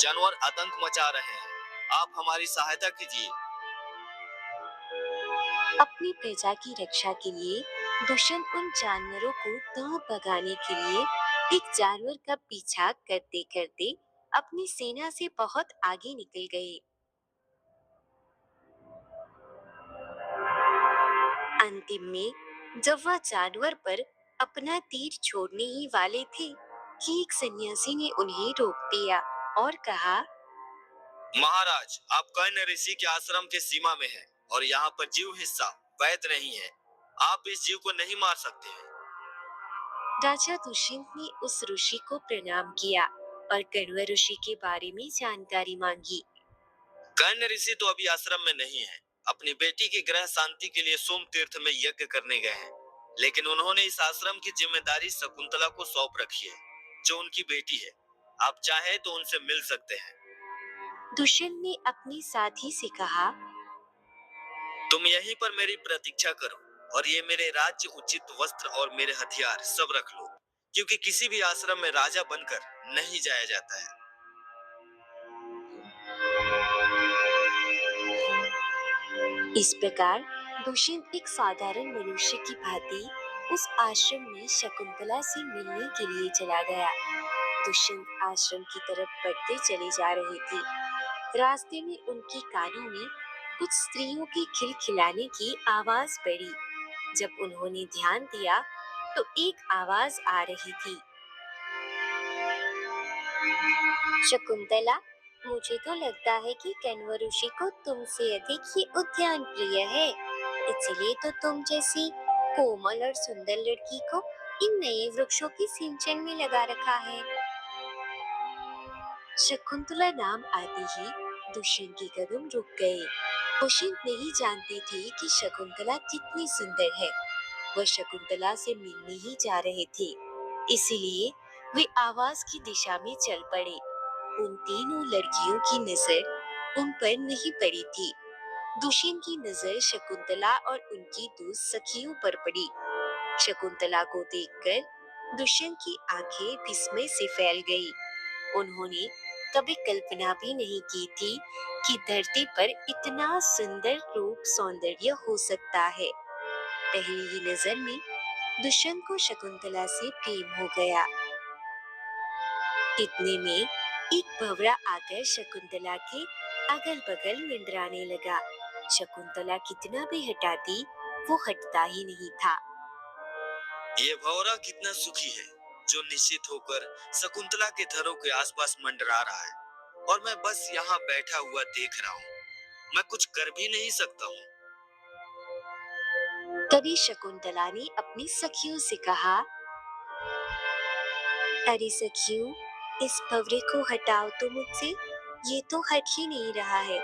जानवर आतंक मचा रहे हैं, आप हमारी सहायता कीजिए। अपनी प्रजा की रक्षा के लिए दुष्यंत उन जानवरों को दौड़ भगाने के लिए एक जानवर का पीछा करते करते अपनी सेना से बहुत आगे निकल गए। अंतिम में जब वह जानवर पर अपना तीर छोड़ने ही वाले थे कि एक सन्यासी ने उन्हें रोक दिया और कहा, महाराज, आप कर्ण ऋषि के आश्रम के सीमा में हैं और यहाँ पर जीव हिस्सा वैध नहीं है। आप इस जीव को नहीं मार सकते हैं। राजा दुष्यंत ने उस ऋषि को प्रणाम किया और कण्व ऋषि के बारे में जानकारी मांगी। कर्ण ऋषि तो अभी आश्रम में नहीं है, अपनी बेटी की ग्रह शांति के लिए सोम तीर्थ में यज्ञ करने गए हैं। लेकिन उन्होंने इस आश्रम की जिम्मेदारी शकुंतला को सौंप रखी है, जो उनकी बेटी है। आप चाहे तो उनसे मिल सकते हैं। दुष्यंत ने अपने साथी से कहा, तुम यहीं पर मेरी प्रतीक्षा करो और ये मेरे राज्य उचित वस्त्र और मेरे हथियार सब रख लो, क्योंकि किसी भी आश्रम में राजा बनकर नहीं जाया जाता है। इस प्रकार दुष्यंत एक साधारण मनुष्य की भांति उस आश्रम में शकुंतला से मिलने के लिए चला गया। दुष्यंत आश्रम की तरफ बढ़ते चले जा रहे थे। रास्ते में उनके कानों में कुछ स्त्रियों की खिलखिलाने की आवाज पड़ी। जब उन्होंने ध्यान दिया तो एक आवाज आ रही थी, शकुंतला, मुझे तो लगता है कि कण्व ऋषि को तुमसे अधिक ही उद्यान प्रिय है, इसलिए तो तुम जैसी कोमल और सुंदर लड़की को इन नए वृक्षों की सिंचन में लगा रखा है। शकुंतला नाम आते ही दुष्यंत के कदम रुक गए। दुष्यंत नहीं जानते थे कि शकुंतला कितनी सुंदर है। वह शकुंतला से मिलने ही जा रहे थे, इसीलिए वे आवाज की दिशा में चल पड़े। उन तीनों लड़कियों की नजर उन पर नहीं पड़ी थी। दुष्यंत की नजर शकुंतला और उनकी दो सखियों पर पड़ी। शकुंतला को देखकर दुष्यंत की आंखें विस्मय से फैल गई। उन्होंने कभी कल्पना भी नहीं की थी कि धरती पर इतना सुंदर रूप सौंदर्य हो सकता है। पहली ही नजर में दुष्यंत को शकुंतला से प्रेम हो गया। इतने में एक भंवरा आकर शकुंतला के अगल बगल मंडराने लगा। शकुंतला कितना भी हटाती, वो हटता ही नहीं था। ये भौरा कितना सुखी है, जो निश्चित होकर शकुंतला के घरों के आसपास मंडरा रहा है, और मैं बस यहाँ बैठा हुआ देख रहा हूँ। मैं कुछ कर भी नहीं सकता हूँ। तभी शकुंतला ने अपनी सखियों से कहा, अरे सखियों, इस भंवरे को हटाओ तो मुझसे, ये तो हट ही नहीं रहा है।